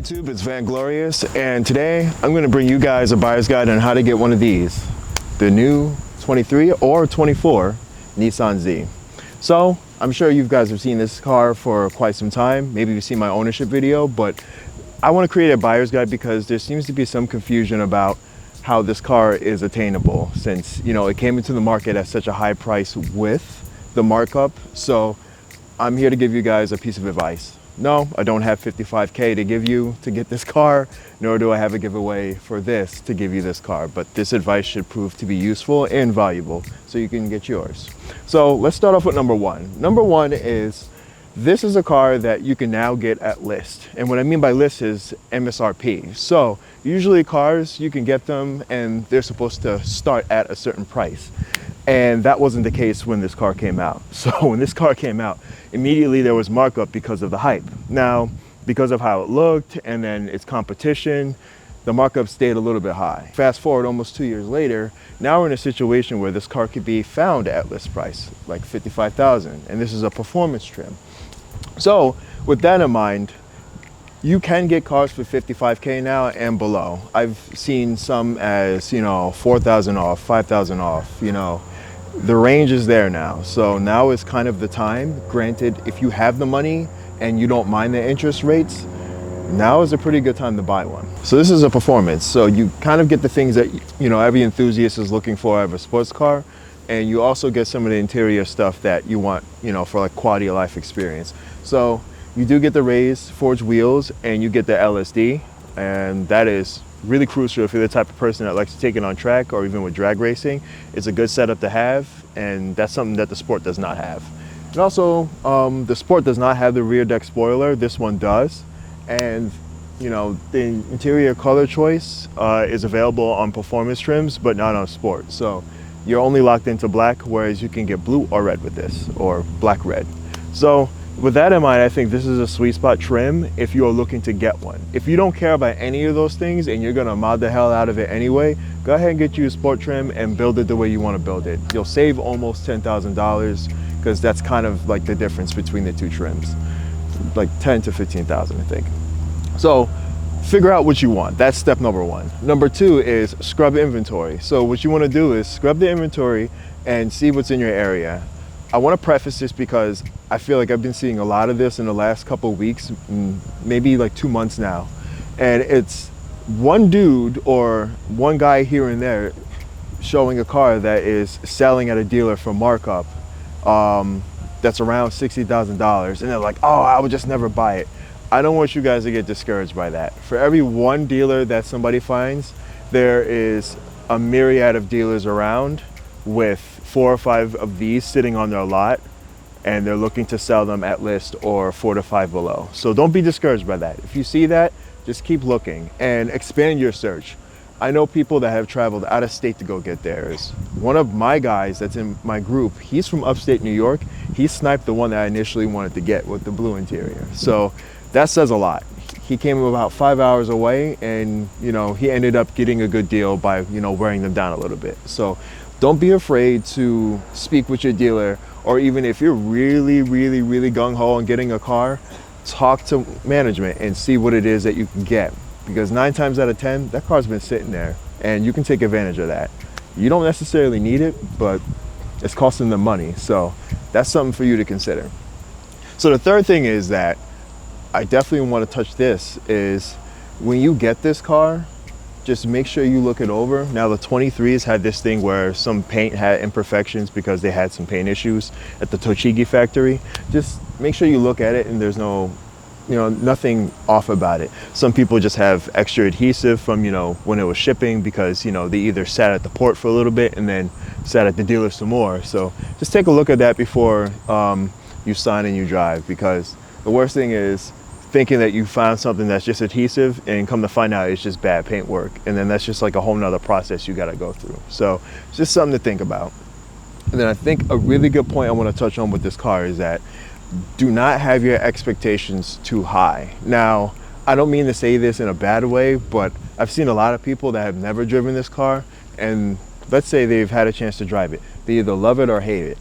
YouTube, it's Vanglorious, and today I'm going to bring you guys a buyer's guide on how to get one of these, the new 23 or 24 Nissan Z. So I'm sure you guys have seen this car for quite some time. Maybe you've seen my ownership video, but I want to create a buyer's guide because there seems to be some confusion about how this car is attainable, since it came into the market at such a high price with the markup. So I'm here to give you guys a piece of advice. No, I don't have $55K to give you to get this car, nor do I have a giveaway for this to give you this car, but this advice should prove to be useful and valuable so you can get yours. So let's start off with number one. Number one is, this is a car that you can now get at list. And what I mean by list is MSRP. So usually cars, you can get them and they're supposed to start at a certain price. And that wasn't the case when this car came out. So when this car came out, immediately there was markup because of the hype. Now, because of how it looked and then its competition, the markup stayed a little bit high. Fast forward almost 2 years later, now we're in a situation where this car could be found at list price, like $55,000, and this is a performance trim. So with that in mind, you can get cars for $55K now and below. I've seen some as, $4,000 off, $5,000 off, the range is there now. So now is kind of the time. Granted, if you have the money and you don't mind the interest rates, now is a pretty good time to buy one. So this is a performance. So you kind of get the things that, every enthusiast is looking for out of a sports car. And you also get some of the interior stuff that you want, for like quality of life experience. So you do get the raised forged wheels and you get the LSD. And that is really crucial if you're the type of person that likes to take it on track or even with drag racing. It's a good setup to have, and that's something that the Sport does not have. And also, the Sport does not have the rear deck spoiler. This one does. And the interior color choice is available on performance trims, but not on Sport. So you're only locked into black, whereas you can get blue or red with this, or black red. So with that in mind, I think this is a sweet spot trim if you are looking to get one. If you don't care about any of those things and you're gonna mod the hell out of it anyway, go ahead and get you a sport trim and build it the way you want to build it. You'll save almost $10,000 because that's kind of like the difference between the two trims, like 10 to 15,000, I think. So figure out what you want. That's step number one. Number two is scrub inventory. So what you want to do is scrub the inventory and see what's in your area. I want to preface this because I feel like I've been seeing a lot of this in the last couple of weeks, maybe like 2 months now. And it's one dude or one guy here and there showing a car that is selling at a dealer for markup that's around $60,000. And they're like, oh, I would just never buy it. I don't want you guys to get discouraged by that. For every one dealer that somebody finds, there is a myriad of dealers around with 4 or 5 of these sitting on their lot, and they're looking to sell them at list or 4 to 5 below. So don't be discouraged by that. If you see that, just keep looking and expand your search. I know people that have traveled out of state to go get theirs. One of my guys that's in my group, he's from upstate New York. He sniped the one that I initially wanted to get with the blue interior. So that says a lot. He came about 5 hours away, and he ended up getting a good deal by wearing them down a little bit. So don't be afraid to speak with your dealer, or even if you're really gung-ho on getting a car, talk to management and see what it is that you can get. Because 9 times out of 10, that car's been sitting there and you can take advantage of that. You don't necessarily need it, but it's costing them money. So that's something for you to consider. So the third thing is that I definitely want to touch this is when you get this car, just make sure you look it over. Now the 23s had this thing where some paint had imperfections because they had some paint issues at the Tochigi factory. Just make sure you look at it and there's no, nothing off about it. Some people just have extra adhesive from, when it was shipping because, they either sat at the port for a little bit and then sat at the dealer some more. So just take a look at that before you sign and you drive, because the worst thing is thinking that you found something that's just adhesive and come to find out it's just bad paint work. And then that's just like a whole nother process you got to go through. So it's just something to think about. And then I think a really good point I want to touch on with this car is that do not have your expectations too high. Now, I don't mean to say this in a bad way, but I've seen a lot of people that have never driven this car, and let's say they've had a chance to drive it. They either love it or hate it.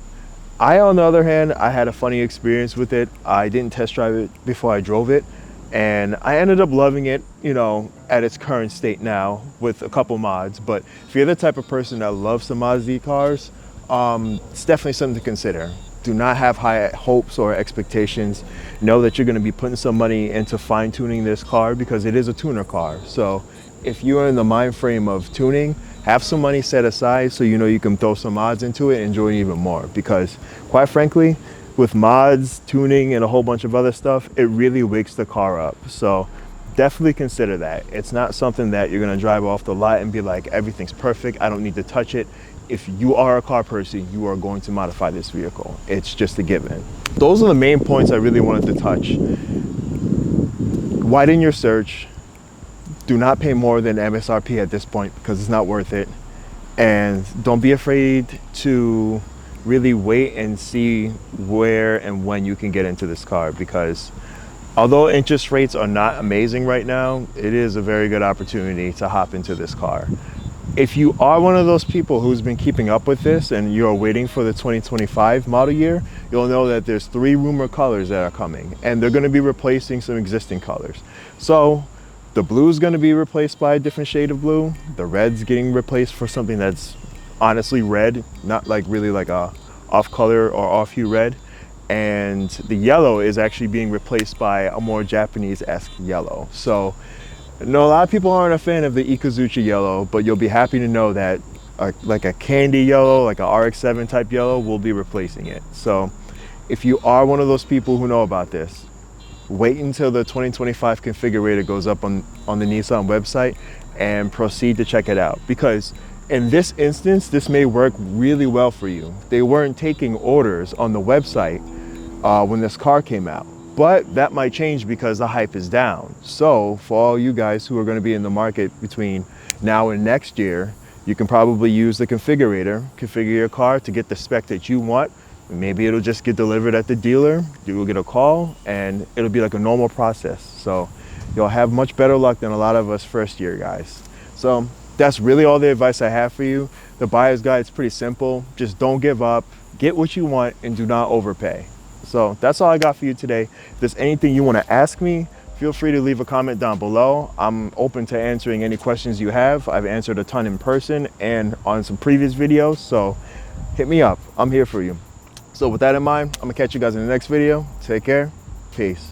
I, on the other hand, I had a funny experience with it. I didn't test drive it before I drove it. and I ended up loving it, you know, at its current state now with a couple mods. But if you're the type of person that loves some Mod Z cars, it's definitely something to consider. Do not have high hopes or expectations. Know that you're going to be putting some money into fine-tuning this car because it is a tuner car. So if you are in the mind frame of tuning, have some money set aside so you know you can throw some mods into it and enjoy it even more. Because quite frankly, with mods, tuning, and a whole bunch of other stuff, it really wakes the car up. So definitely consider that. It's not something that you're going to drive off the lot and be like, everything's perfect, I don't need to touch it. If you are a car person, you are going to modify this vehicle. It's just a given. Those are the main points I really wanted to touch. Widen your search. Do not pay more than MSRP at this point because it's not worth it. And don't be afraid to really wait and see where and when you can get into this car, because although interest rates are not amazing right now, it is a very good opportunity to hop into this car. If you are one of those people who's been keeping up with this and you're waiting for the 2025 model year, you'll know that there's 3 rumored colors that are coming, and they're going to be replacing some existing colors. So the blue is going to be replaced by a different shade of blue. The red's getting replaced for something that's honestly red, not like really like a off color or off hue red. And the yellow is actually being replaced by a more Japanese-esque yellow. So no, a lot of people aren't a fan of the Ikuzuchi yellow, but you'll be happy to know that like a candy yellow, like a RX-7 type yellow, will be replacing it. So if you are one of those people who know about this, wait until the 2025 configurator goes up on the Nissan website and proceed to check it out. Because in this instance, this may work really well for you. They weren't taking orders on the website when this car came out. But that might change because the hype is down. So for all you guys who are going to be in the market between now and next year, you can probably use the configurator, configure your car to get the spec that you want. Maybe it'll just get delivered at the dealer. You will get a call and it'll be like a normal process. So you'll have much better luck than a lot of us first year guys. So that's really all the advice I have for you. The buyer's guide is pretty simple. Just don't give up, get what you want, and do not overpay. So that's all I got for you today. If there's anything you want to ask me, feel free to leave a comment down below. I'm open to answering any questions you have. I've answered a ton in person and on some previous videos, so hit me up. I'm here for you. So with that in mind, I'm gonna catch you guys in the next video. Take care. Peace.